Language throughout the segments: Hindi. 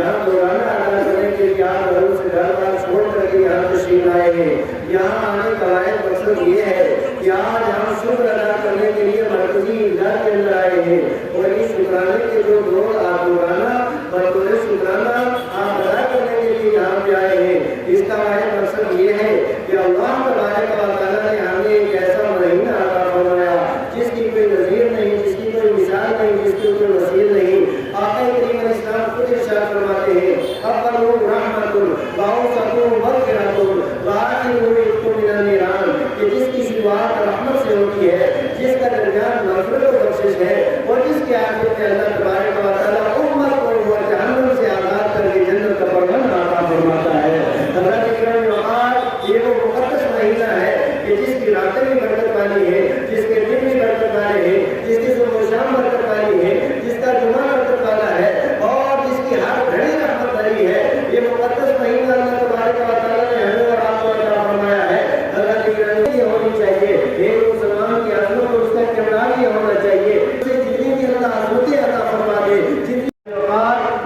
यहाँ दौराना अदा करने के लिए आप घरों से घर बार छोड़ करके यहाँ तशरीफ आए हैं। यहाँ आने का मकसद ये है कि आज हम शुक्र अदा करने के लिए मरकजी इमदाद के अंदर आए हैं और इस शुक्राने के जो दौर आप दौराना बतौर शुक्राना आप अदा करने के लिए यहाँ पे आए हैं। इसका मकसद ये है कि अल्लाह तबारक व तआला ने हमें एक ऐसा महीना अता फरमाया जिसकी कोई नज़ीर नहीं, जिसकी कोई मिसाल नहीं, जिसकी कोई वसील नहीं। आका करीम इस्लाम खुद इरशाद फरमाते हैं अव्वलु रहमतुन व औसतु मग़फ़िरतुन व आखिरु इत्क़ुन मिनन निरान, कि जिसकी शुरुआत रहमत से होती है, जिसका दरमियान मग़फ़िरत और बख्शिश है और जिसके आखिर में अल्लाह तबारक व तआला उम्मत को जहन्नम से आज़ाद करके जन्नत का परवान अता फरमाता है। हज़रत इकराम वक़ार ये वो मुक़द्दस महीना है कि जिसकी रातें भी बरकत वाली है, जिसके दिन भी बरकत वाले हैं, जिसकी सुबह शाम बरकत वाली है, जिसका जुमा बरकत वाला है और जिसकी हर घड़ी रहमत वाली है। ये मुक़द्दस महीना अल्लाह तबारक व तआला ने हमें और आपको अता फरमाया है। हज़रत इकराम ये होनी चाहिए, एक मुसलमान की अज़मत और उसका किरदार ये होना चाहिए, उसे जिंदगी के अंदर अज़मतें अता फरमा दे।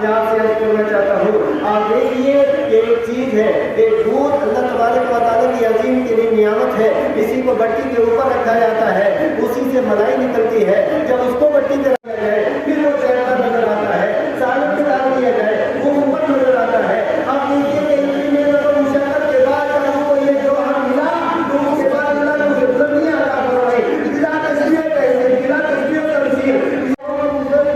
मैं आपसे अर्ज़ करना चाहता हूँ, आप देखिए एक चीज़ है, एक दूध अल्लाह तबारक व तआला की अजीम की नियामत है। इसी को भट्टी के ऊपर रखा जाता है, उसी से मलाई निकलती है। जब उसको भट्टी पे रखा जाए फिर वो तैरता नजर आता है, सालन में डाल दिया जाए वो ऊपर नजर आता है। आप देखिए कि मुशक्कत के बाद जब हमको ये जो हम मिला तो उसके बाद अल्लाह ने उसे बुलंदियां अता फरमाई। गिला तस्बीह कहते हैं, गिला तस्बीह तफसीर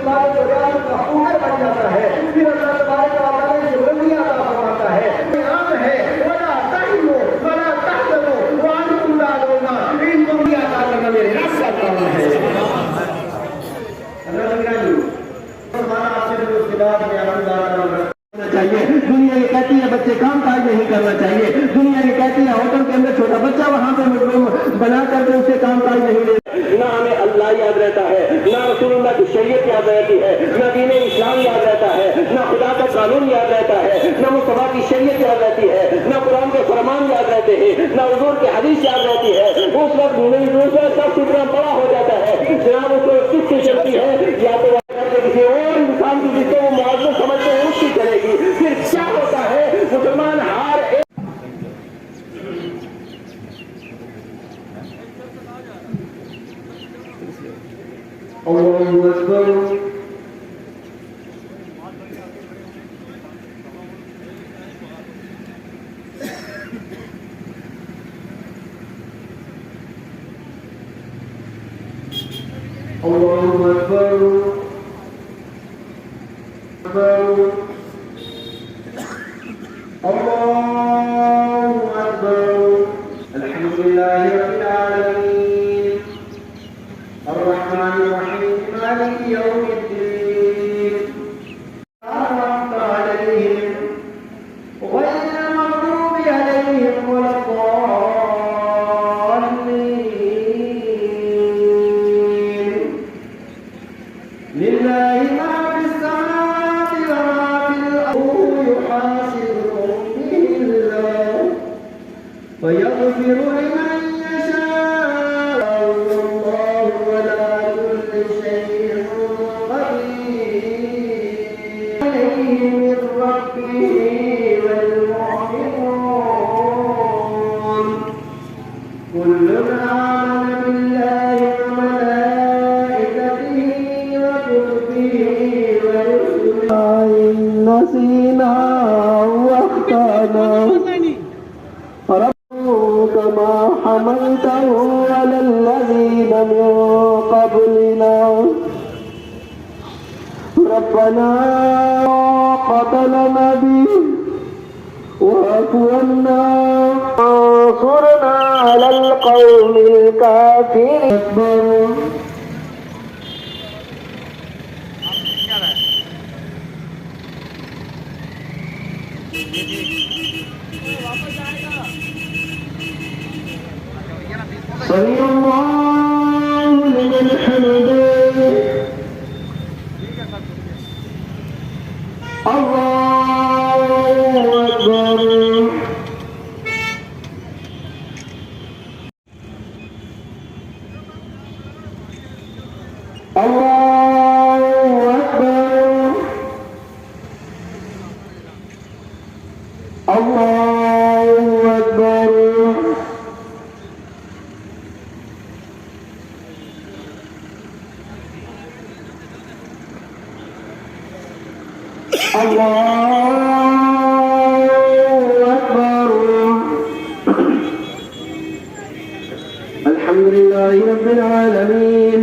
बन जाता है, फिर अल्लाह तबारक व तआला से बुलंदियां अता फरमाता है। आम है वला तहिनु वला तहज़नु व अंतुम ताअलमून, इन दुनिया का करना मेरे रब का काम है। अल्लाह निगरानी हमारा आपसे जो इख्तिलाफ में आपकी बात करना चाहिए। दुनिया ये कहती है बच्चे काम काज नहीं करना चाहिए, दुनिया ये कहती है होटल के अंदर छोटा बच्चा वहाँ पे बना करके उसे काम काज नहीं ले। ना हमें अल्लाह याद रहता है, ना रसूलुल्लाह की शरीयत याद रहती है, ना दीन इस्लाम याद रहता है, ना खुदा का कानून याद रहता है, ना मुस्तफा की शरीयत याद रहती है, ना कुरान के फरमान याद रहते हैं, ना हुजूर की हदीस याद रहती है। उस वक्त दूसरा सब इतना बड़ा हो जाता है जनाब उसको किसकी शक्ति है, या तो किसी और इंसान की जिसको वो मुआवजा समझते हैं उसकी चलेगी। फिर क्या होता है, मुसलमान हार अल्लाहु अकबर अल्लाहु अकबर अल्लाहु अकबर अल्हम्दुलिल्लाहि रब्बिल आलमीन अर्रहमानिर रहीम मालिकि यौमिद्दीन अन्अमता अलैहिम गैरिल मग़दूबि अलैहिम वलद्दाल्लीन लिल्लाहि मा फिस समावाति व मा फिल अर्दि युहासिबुहुम बिल्लाह वयग़फिरु लिमन यशाअ वल्लाहु अला कुल्लि शैइन क़दीर अलैहि मिन रब्बिहि वल मु'मिनून कुल्लुन आमन बिल्लाहि व मलाइकतिहि व कुतुबिहि व रुसुलिहि नसीना व अख़्ताना कमा हमलतहु अलल्लज़ीन मिन क़ब्लिना रब्बना क़तलना बिहि वअफ़ु अन्ना वंसुरना अलल क़ौमिल काफ़िरीन। सल्लल्लाहु लिमन हमिदह अल्लाहु अकबर अल्लाहु अकबर अल्लाहु अकबर। अल्हम्दुलिल्लाहि रब्बिल आलमीन।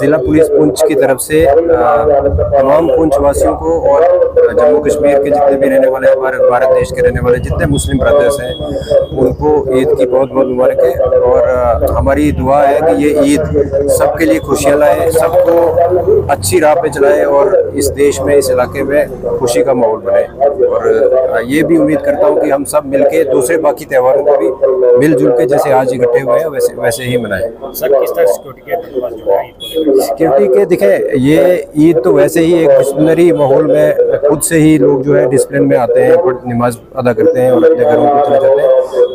जिला पुलिस पुंछ की तरफ से तमाम पुंछ वासियों को और जम्मू कश्मीर के जितने भी रहने वाले भारत देश के रहने वाले जितने मुस्लिम ब्रदर्स हैं उनको ईद की बहुत बहुत मुबारक है। और हमारी दुआ है कि ये ईद सबके लिए खुशियाँ लाए, सबको अच्छी राह पे चलाए और इस देश में, इस इलाके में खुशी का माहौल बने। और ये भी उम्मीद करता हूँ कि हम सब मिलके दूसरे बाकी त्योहारों को भी मिलजुल के जैसे आज इकट्ठे हुए हैं वैसे ही मनाएं। सर, किस तरह सिक्योरिटी के सिक्योरिटी के देखें, ये ईद तो वैसे ही एक डिसिप्लिनरी माहौल में खुद से ही लोग जो है डिसिप्लिन में आते हैं, नमाज अदा करते हैं और अपने घरों को चले जाते हैं।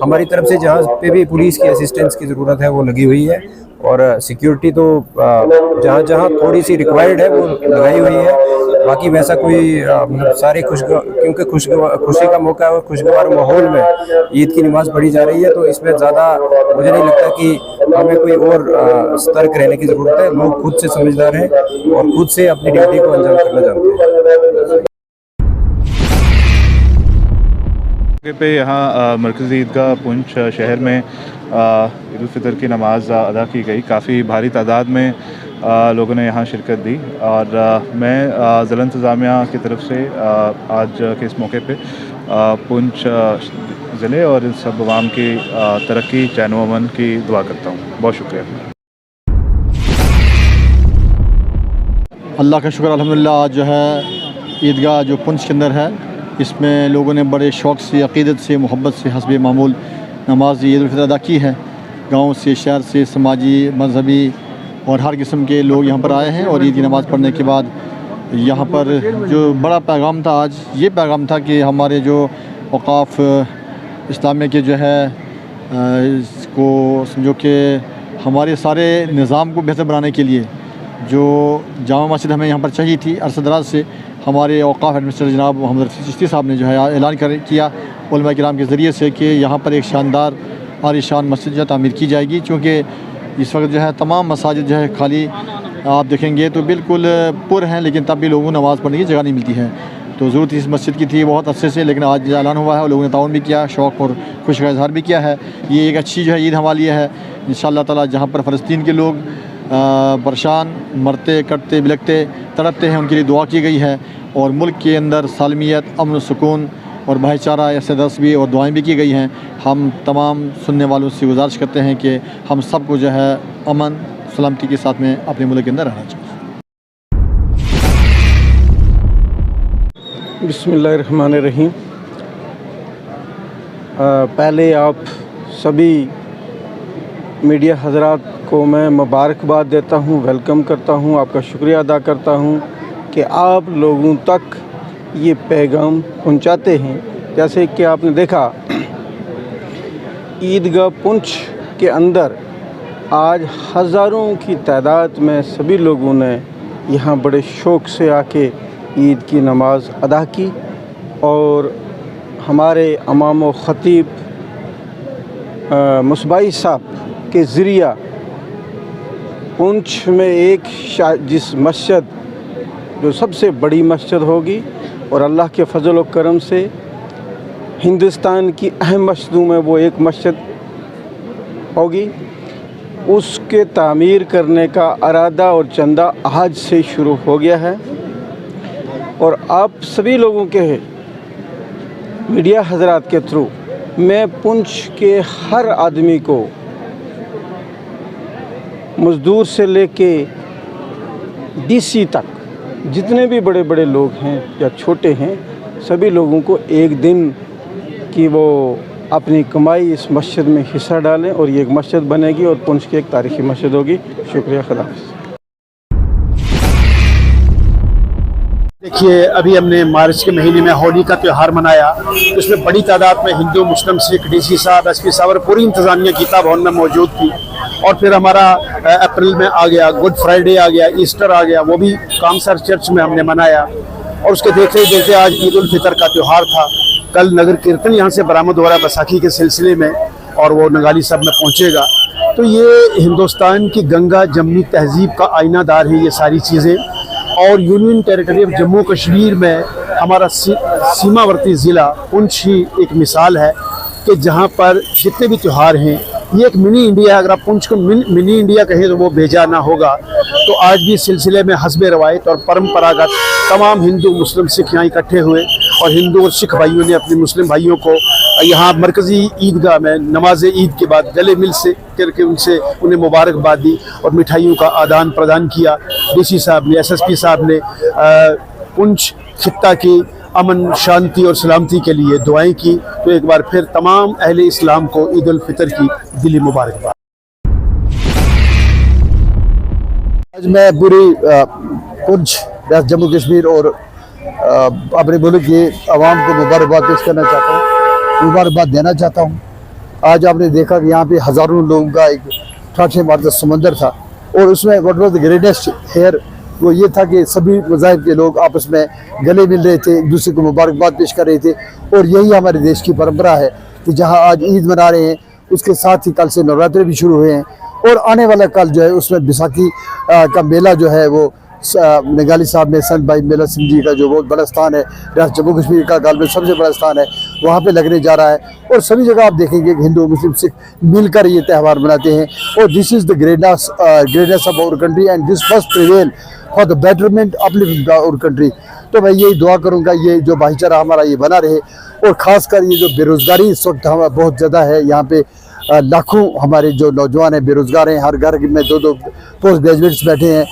हमारी तरफ से जहाँ पे भी पुलिस की असिस्टेंस की ज़रूरत है वो लगी हुई है, और सिक्योरिटी तो जहाँ जहाँ थोड़ी सी रिक्वायर्ड है वो लगाई हुई है। बाकी वैसा कोई मतलब सारे क्योंकि खुशी का मौका है और खुशगवार माहौल में ईद की नमाज पढ़ी जा रही है, तो इसमें ज़्यादा मुझे नहीं लगता कि हमें कोई और सतर्क रहने की ज़रूरत है। लोग खुद से समझदार हैं और खुद से अपनी ड्यूटी को अंजाम करना जानते हैं। पे यहाँ मरकज़ी ईदगाह पुंछ शहर में ईद उल फितर की नमाज अदा की गई। काफ़ी भारी तादाद में लोगों ने यहाँ शिरकत दी, और मैं ज़िला इंतज़ामिया की तरफ से आज के इस मौके पे पुंछ ज़िले और इन सब अवाम की तरक्की, चैन व अमन की दुआ करता हूँ। बहुत शुक्रिया। अल्लाह का शुक्र, अल्हम्दुलिल्लाह। आज जो है ईदगाह जो पुंछ के अंदर है, इसमें लोगों ने बड़े शौक़ से, अक़ीदत से, मोहब्बत से हस्बे मामूल नमाज ईद उल फितर अदा की है। गाँव से, शहर से, समाजी, मजहबी और हर किस्म के लोग यहाँ पर आए हैं। और ईद की नमाज़ पढ़ने के बाद यहाँ पर जो बड़ा पैगाम था, आज ये पैगाम था कि हमारे जो औक़ाफ़ इस्लामिया के जो है इसको समझो कि हमारे सारे निज़ाम को बेहतर बनाने के लिए जो जामा मस्जिद हमें यहाँ पर चाहिए थी अरसा दराज से, हमारे औक़ाफ़ एडमिनिस्ट्रेटर जनाब मोहम्मद रफ़ी चिश्ती साहब ने जो है ऐलान किया उलमा किराम के ज़रिए से कि यहाँ पर एक शानदार आलीशान मस्जिद जो तामीर की जाएगी। चूँकि इस वक्त जो है तमाम मसाजिद जो है खाली आप देखेंगे तो बिल्कुल पुर हैं, लेकिन तब भी लोगों को नमाज़ पढ़ने की जगह नहीं मिलती है। तो ज़रूरत इस मस्जिद की थी बहुत अच्छे से, लेकिन आज ऐलान हुआ है और लोगों ने ताउन भी किया, शौक़ और खुशी का इज़हार भी किया है। ये एक अच्छी जो है ईद हमारे लिए है इंशाअल्लाह ताला। जहाँ पर फ़लस्तीन के लोग परेशान, मरते, कटते, बिलखते, तड़पते हैं, उनके लिए दुआ की गई है। और मुल्क के अंदर सालमियत, अमन, सुकून और भाईचारा ऐसे दस भी और दुआएं भी की गई हैं। हम तमाम सुनने वालों से गुजारिश करते हैं कि हम सब को जो है अमन सलामती के साथ में अपने मुल्क के अंदर रहना चाहिए। बिस्मिल्लाहिर्रहमानिर्रहीम। पहले आप सभी मीडिया हज़रात को मैं मुबारकबाद देता हूँ, वेलकम करता हूँ, आपका शुक्रिया अदा करता हूँ कि आप लोगों तक ये पैगाम पहुंचाते हैं। जैसे कि आपने देखा ईदगाह पुंछ के अंदर आज हज़ारों की तादाद में सभी लोगों ने यहाँ बड़े शौक़ से आके ईद की नमाज़ अदा की। और हमारे इमाम व ख़तीब मुसबाई साहब के ज़रिया पुंछ में एक जिस मस्जिद जो सबसे बड़ी मस्जिद होगी और अल्लाह के फ़ज़ल व करम से हिंदुस्तान की अहम मस्जिदों में वो एक मस्जिद होगी, उसके तामीर करने का इरादा और चंदा आज से शुरू हो गया है। और आप सभी लोगों के मीडिया हज़रात के थ्रू मैं पुंछ के हर आदमी को, मज़दूर से लेके डीसी तक, जितने भी बड़े बड़े लोग हैं या छोटे हैं, सभी लोगों को एक दिन कि वो अपनी कमाई इस मस्जिद में हिस्सा डालें और ये एक मस्जिद बनेगी और पुंछ की एक तारीख़ी मस्जिद होगी। शुक्रिया, खुदा हाफ़िज़। देखिए, अभी हमने मार्च के महीने में होली का त्यौहार मनाया, उसमें बड़ी तादाद में हिंदू, मुस्लिम, सिख, डीसी साहब, एसपी साहब और पूरी इंतज़ामिया गीता भवन में मौजूद थी। और फिर हमारा अप्रैल में आ गया, गुड फ्राइडे आ गया, ईस्टर आ गया, वो भी कामसर चर्च में हमने मनाया। और उसके देखते देखते आज ईद उल फितर का त्यौहार था। कल नगर कीर्तन यहाँ से बरामद हो रहा है बैसाखी के सिलसिले में, और वो नगाली सब में पहुँचेगा। तो ये हिंदुस्तान की गंगा जमनी तहजीब का आईनादार है ये सारी चीज़ें। और union territory of Jammu Kashmir में हमारा सीमावर्ती ज़िला पुंछ ही एक मिसाल है कि जहाँ पर जितने भी त्यौहार हैं ये एक मिनी इंडिया है। अगर आप पुंछ को मिनी इंडिया कहें तो वो बेजा ना होगा। तो आज भी इस सिलसिले में हस्बे रवायत और परंपरागत तमाम हिंदू, मुस्लिम, सिख यहाँ इकट्ठे हुए और हिंदू और सिख भाइयों ने अपने मुस्लिम भाइयों को यहाँ मरकज़ी ईदगाह में नमाज ईद के बाद गले मिल से करके उन्हें मुबारकबाद दी और मिठाइयों का आदान प्रदान किया। डीसी साहब ने, एसएसपी साहब ने पुंछ खित्ता की अमन, शांति और सलामती के लिए दुआएं की। तो एक बार फिर तमाम अहले इस्लाम को ईद उल फितर की दिली मुबारकबाद। आज मैं पूरी पुंछ जम्मू कश्मीर और अपने मुल्क की आवाम को मुबारकबाद पेश करना चाहता हूँ, मुबारकबाद देना चाहता हूँ। आज आपने देखा कि यहाँ पे हज़ारों लोगों का एक ठाठे मारता समंदर था और उसमें what was the greatest here वो ये था कि सभी मज़ाहिब के लोग आपस में गले मिल रहे थे, एक दूसरे को मुबारकबाद पेश कर रहे थे। और यही हमारे देश की परंपरा है कि जहाँ आज ईद मना रहे हैं उसके साथ ही कल से नवरात्रे भी शुरू हुए हैं और आने वाला कल जो है उसमें बैसाखी का मेला जो है वो निगाली साहब में संत भाई मेला सिंह जी का जो बहुत बड़ा स्थान है, रियासत जम्मू कश्मीर का गाल में सबसे बड़ा स्थान है, वहाँ पे लगने जा रहा है। और सभी जगह आप देखेंगे कि हिंदू मुस्लिम सिख मिलकर ये त्यौहार मनाते हैं और this is the greatness of our country and this must prevail for the betterment uplifting our country. तो मैं यही दुआ करूँगा ये जो भाईचारा हमारा ये बना रहे और ख़ासकर ये जो बेरोज़गारी इस वक्त हमारा बहुत ज़्यादा है, यहाँ पे लाखों हमारे जो नौजवान हैं बेरोज़गार हैं, हर घर में दो दो पोस्ट ग्रेजुएट्स बैठे हैं,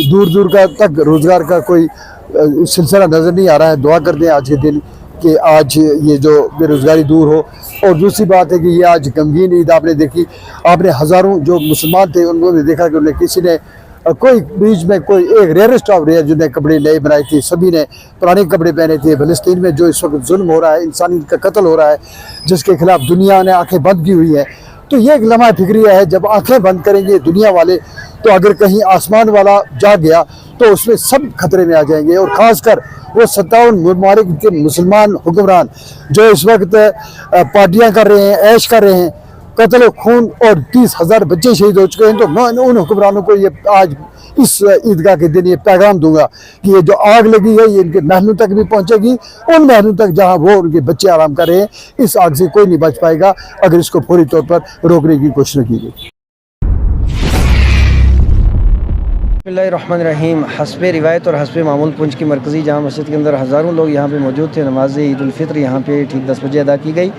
दूर दूर का तक रोज़गार का कोई सिलसिला नज़र नहीं आ रहा है। दुआ करते हैं आज के दिन कि आज ये जो बेरोज़गारी दूर हो। और दूसरी बात है कि ये आज गमगीन ईद आपने देखी, आपने हज़ारों जो मुसलमान थे उन्होंने देखा कि उन्हें किसी ने कोई बीच में कोई एक रेयरेस्ट ऑफ रेयर जिन्हें कपड़े नए बनाए थे, सभी ने पुराने कपड़े पहने थे। फ़लस्तीन में जो इस वक्त जुल्म हो रहा है, इंसानियत का कत्ल हो रहा है, जिसके खिलाफ दुनिया ने आंखें बंद की हुई है, तो ये एक लम्हा फिक्रिया है। जब आंखें बंद करेंगे दुनिया वाले तो अगर कहीं आसमान वाला जाग गया तो उसमें सब खतरे में आ जाएंगे। और ख़ासकर वो 57 ममालिक के मुसलमान हुक्मरान जो इस वक्त पार्टियाँ कर रहे हैं, ऐश कर रहे हैं, कत्ल खून और 30,000 बच्चे शहीद हो चुके हैं। तो मैं उन हुक्मरानों को ये आज इस ईदगाह के दिन ये पैगाम दूंगा कि ये जो आग लगी है ये इनके महलों तक भी पहुंचेगी, उन महलों तक जहां वो उनके बच्चे आराम कर रहे हैं। इस आग से कोई नहीं बच पाएगा अगर इसको फौरी तौर पर रोकने की कोशिश न की गई। बिस्मिल्लाहिर्रहमानिर्रहीम। हस्बे रिवायत और हस्बे मामूल पुंछ की मरकज़ी जामा मस्जिद के अंदर हज़ारों लोग यहाँ पे मौजूद थे। नमाज ईद उल फित्र यहाँ पे ठीक 10 बजे अदा की गई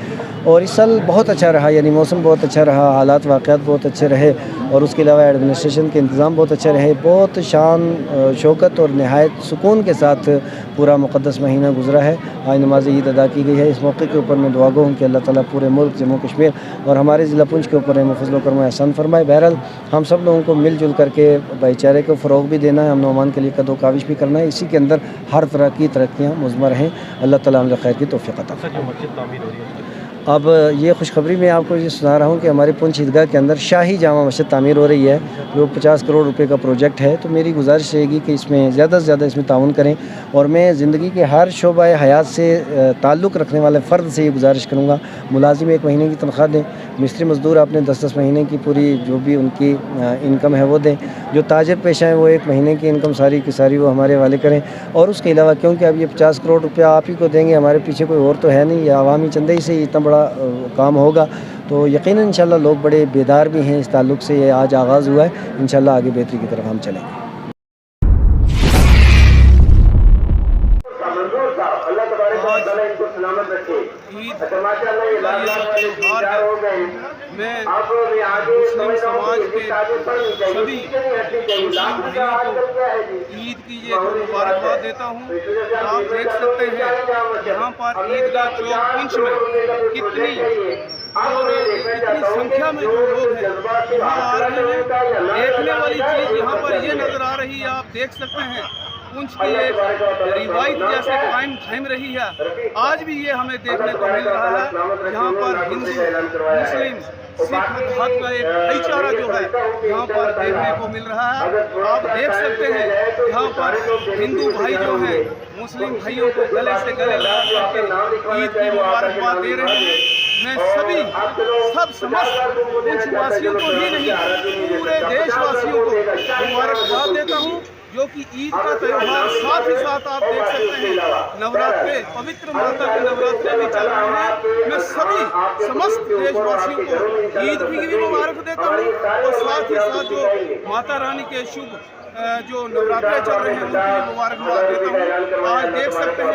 और इस साल बहुत अच्छा रहा, यानी मौसम बहुत अच्छा रहा, हालात वाक़यात बहुत अच्छे रहे और उसके अलावा एडमिनिस्ट्रेशन के इंतज़ाम बहुत अच्छे रहे। बहुत शान शौकत और नहायत सुकून के साथ पूरा मुक़द्दस महीना गुज़रा है। आज नमाज ईद अदा की गई है। इस मौके के ऊपर मैं दुआ गो हूँ कि अल्लाह ताला पूरे मुल्क जम्मू कश्मीर और हमारे ज़िला पुंछ के ऊपर फज़ल करम एहसान फरमाए। बहरहाल हम सब लोगों को मिलजुल करके भाईचारे को फ़रोग़ भी देना है, अमन अमान के लिए कदो काविश भी करना है। इसी के अंदर हर तरह की तरक्कियाँ मुज़मर हैं। अल्लाह ताला हमें खैर की तौफ़ीक़ अता फरमाए। अब ये खुशखबरी मैं आपको ये सुना रहा हूँ कि हमारे पुंछ ईदगाह के अंदर शाही जामा मस्जिद तामीर हो रही है, जो 50 करोड़ रुपए का प्रोजेक्ट है। तो मेरी गुजारिश रहेगी कि इसमें ज़्यादा से ज़्यादा इसमें ताउन करें और मैं ज़िंदगी के हर शोबा हयात से ताल्लुक़ रखने वाले फ़र्द से ये गुजारिश करूँगा, मुलाजिम 1 महीने की तनख्वाह दें, मिस्त्री मज़दूर आपने 10-10 महीने की पूरी जो भी उनकी इनकम है वो दें, जो ताजिर पेशा हैं वो 1 महीने की इनकम सारी की सारी वो हमारे हवाले करें। और उसके अलावा क्योंकि अब ये 50 करोड़ रुपया आप ही को देंगे, हमारे पीछे कोई और तो है नहीं, या अवामी चंदे ही से इतना बड़ा काम होगा, तो यकीनन इंशाल्लाह लोग बड़े बेदार भी हैं इस ताल्लुक़ से। ये आज आगाज़ हुआ है, इंशाल्लाह आगे बेहतरी की तरफ हम चलेंगे। मैं मुस्लिम समाज के सभी मुस्लिम भाइयों को ईद की ये मुबारकबाद देता हूँ। आप देख सकते हैं यहाँ पर ईदगाह चौक पुंछ में कितनी संख्या में जो लोग हैं यहाँ आ रहे हैं। देखने वाली चीज़ यहाँ पर ये नज़र आ रही है, आप देख सकते हैं पुंछ की एक रिवायत जैसे कायम थम रही है। आज भी ये हमें देखने को मिल रहा है। यहाँ पर हिंदू मुस्लिम सिख धर्म का एक भाईचारा जो है यहाँ पर देखने को मिल रहा है। आप देख सकते हैं यहाँ पर हिंदू भाई जो हैं मुस्लिम भाइयों को गले से गले लगा करके ईद की मुबारकबाद दे रहे हैं। मैं सब समस्त पुंछवासियों को ही नहीं पूरे देशवासियों को मुबारकबाद देता हूँ, जो कि ईद का त्यौहार साथ ही साथ आप देख सकते हैं नवरात्रे, पवित्र माता के नवरात्रे भी चल रहे हैं। मैं सभी समस्त देशवासियों को ईद की भी मुबारक देता हूँ और साथ ही साथ जो माता रानी के शुभ जो नवरात्रे चल रहे हैं उनकी मुबारकबाद देता हूँ। आज देख सकते हैं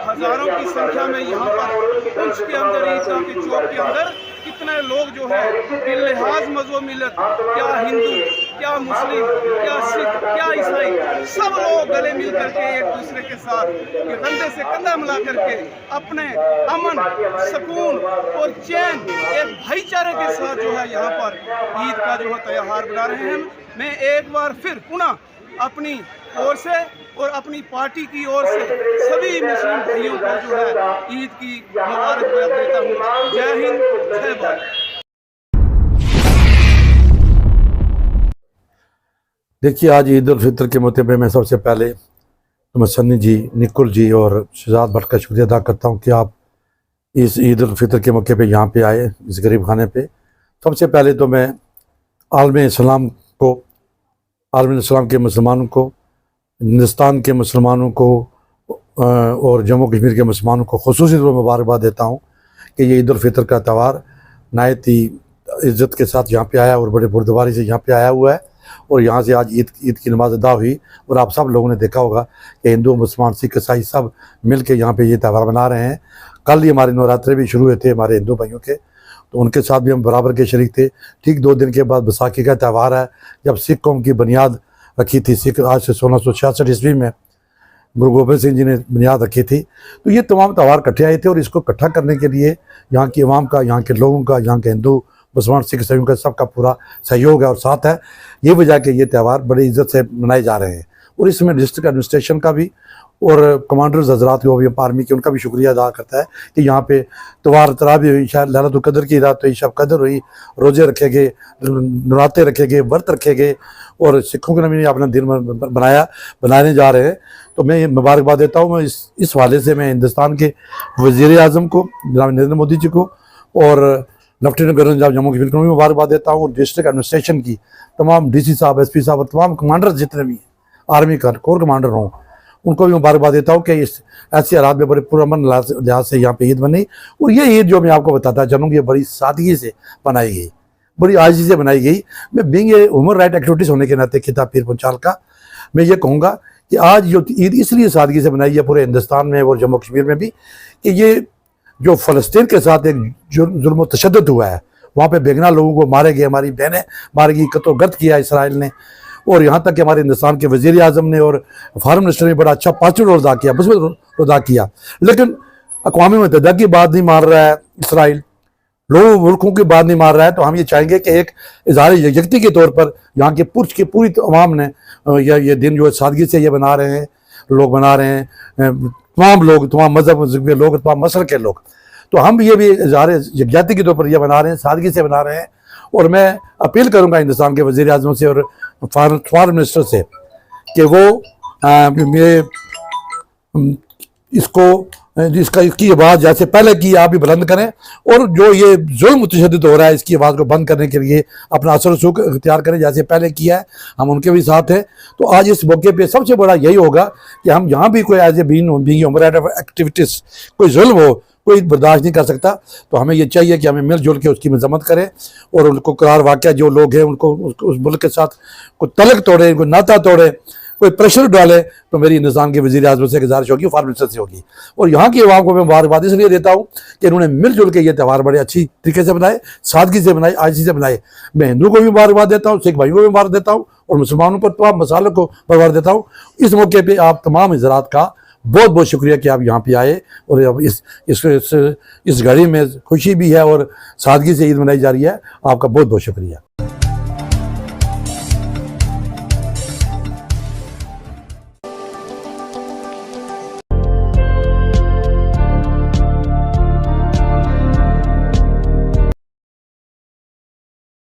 हज़ारों की संख्या में यहाँ पर पुंछ के अंदर ईदगाह के चौक के अंदर कितने लोग जो है बिलिहाज मज़हब मिलत, क्या हिंदू क्या मुस्लिम, क्या सिख, क्या ईसाई, सब लोग गले मिल करके एक दूसरे के साथ ये कंधे से कंधा मिला करके अपने अमन, सुकून और चैन, एक भाईचारे के साथ जो है यहाँ पर ईद का जो है त्यौहार मना रहे हैं। मैं एक बार फिर पुनः अपनी ओर से और अपनी पार्टी की ओर से सभी मुस्लिम भाइयों को जो है ईद की मुबारकबाद देता हूँ। जय हिंद, जय भारत। देखिए, आज ईद उल फितर के मौके पे मैं सबसे पहले सन्नी जी, निकुल जी और शहजाद भट्ट का शुक्रिया अदा करता हूँ कि आप इस ईद उल फितर के मौके पे यहाँ पे आए, इस गरीब खाने पे। सबसे पहले तो मैं आलम इस्लाम के मुसलमानों को, हिंदुस्तान के मुसलमानों को और जम्मू कश्मीर के मुसलमानों को खुसूसी तौर पर मुबारकबाद देता हूँ कि ये ईद उल फितर का त्यौहार नहायत ही इज़्ज़त के साथ यहाँ पे आया और बड़े बुरदबारी से यहाँ पे आया हुआ है। और यहाँ से आज ईद की नमाज अदा हुई और आप सब लोगों ने देखा होगा कि हिंदू, मुसलमान, सिख, ईसाई सब मिल के यहाँ पे ये त्यौहार मना रहे हैं। कल ही हमारे नवरात्रे भी शुरू हुए थे हमारे हिंदू भाइयों के, तो उनके साथ भी हम बराबर के शरीक थे। ठीक 2 दिन के बाद बैसाखी का त्यौहार है, जब सिख कौम की बुनियाद रखी थी। सिख आज से 1666 ईस्वी में गुरु गोबिंद सिंह जी ने बुनियाद रखी थी। तो ये तमाम त्यौहार इकट्ठे आए थे और इसको इकट्ठा करने के लिए यहाँ की आवाम का, यहाँ के लोगों का, यहाँ के हिंदू, मुसलमान, सिख, ईसाइयों का सबका पूरा सहयोग है और साथ है। ये वजह के ये त्यौहार बड़ी इज्जत से मनाए जा रहे हैं। और इसमें डिस्ट्रिक्ट एडमिनिस्ट्रेशन का भी और कमांडर्स हजरात जो भी आर्मी के, उनका भी शुक्रिया अदा करता है कि यहाँ पे त्यौहार तरावी हुई, शायद लैलतुल कदर की रात हुई, शब कदर हुई, रोज़े रखे गए, नराते रखे गए, व्रत रखे गए और सिखों के नबी ने अपना दिन बनाने जा रहे हैं। तो मैं ये मुबारकबाद देता हूँ। मैं इस हवाले से मैं हिंदुस्तान के वज़ीर आज़म को, जनाब नरेंद्र मोदी जी को और लेफ्टिनेंट गवर्नर जनाब जम्मू कश्मीर को भी मुबारकबाद देता हूँ। और डिस्ट्रिक्ट एडमिनिस्ट्रेशन की तमाम DC साहब, SP साहब और तमाम कमांडर जितने भी आर्मी का कोर कमांडर हों, उनको भी मुबारकबाद देता हूँ कि इस ऐसे हालात में बड़े पुरअमन लिहाज से यहाँ पे ईद बनी। और ये ईद जो मैं आपको बताता चलूँ, ये बड़ी सादगी से बनाई गई, बड़ी आजिज़ी से बनाई गई। मैं being a human right activities होने के नाते खिताब पीर पंचाल का, मैं ये कहूँगा कि आज जो ईद इसलिए सादगी से बनाई है पूरे हिंदुस्तान में और जम्मू कश्मीर में भी, कि ये जो फ़लस्तीन के साथ एक जुल्म तशद्दुद हुआ है, वहाँ पे बेगुनाह लोगों को मारे गए, हमारी बहनें मारी गई, कत्ल-गर्द किया इसराइल ने। और यहाँ तक कि हमारे हिंदुस्तान के वज़ीर आज़म ने और फॉरेन मिनिस्टर ने बड़ा अच्छा पॉजिटिव रोल अदा किया, मुस्बत रोल अदा किया। लेकिन अक़वाम मुत्तहिदा की बात नहीं मान रहा है इसराइल, लोगों मुल्कों की बात नहीं मान रहा है। तो हम ये चाहेंगे कि एक इज़हार यकजहती के तौर पर यहाँ के पुर्श की पूरी अवाम ने ये दिन जो है सादगी से ये बना रहे हैं, लोग बना रहे हैं, तमाम लोग, तमाम मज़हब के लोग, तमाम मसल के लोग। तो हम ये भी इज़हार यकजहती के तौर पर यह बना रहे हैं, सादगी से बना रहे हैं। और मैं अपील करूँगा हिंदुस्तान के वज़ीर आज़म से और फॉरेन मिनिस्टर से कि वो इसकी आवाज़ जैसे पहले की आप भी बुलंद करें और जो ये जुल्म तशद्दुद हो रहा है इसकी आवाज़ को बंद करने के लिए अपना असर रसूख इख्तियार करें, जैसे पहले किया है। हम उनके भी साथ हैं। तो आज इस मौके पे सबसे बड़ा यही होगा कि हम जहाँ भी कोई as a being human right activities कोई जुल्म हो, कोई बर्दाश्त नहीं कर सकता। तो हमें ये चाहिए कि हमें मिलजुल के उसकी मजम्मत करें और उनको करार वाक़या जो लोग हैं उनको उस मुल्क के साथ कोई तलक तोड़े, कोई नाता तोड़े, कोई प्रेशर डाले, तो मेरी हिंदुस्तान के वज़ीर आज़म से गुजारिश होगी, फॉरेन मिनिस्टर से होगी। और यहाँ की आवाम को मैं मुबारकबाद इसलिए देता हूँ कि इन्होंने मिलजुल के ये त्यौहार बड़े अच्छी तरीके से बनाए, सादगी से बनाए, आजिज़ी से बनाए। मैं हिंदू को भी मुबारकबाद देता हूँ, सिख भाइयों को भी मुबारक देता हूँ और मुसलमानों पर तमाम मसालों को मुबारक देता हूँ। इस मौके पर आप तमाम हज़रात का बहुत बहुत शुक्रिया कि आप यहाँ पे आए और अब इस घड़ी में खुशी भी है और सादगी से ईद मनाई जा रही है। आपका बहुत बहुत शुक्रिया।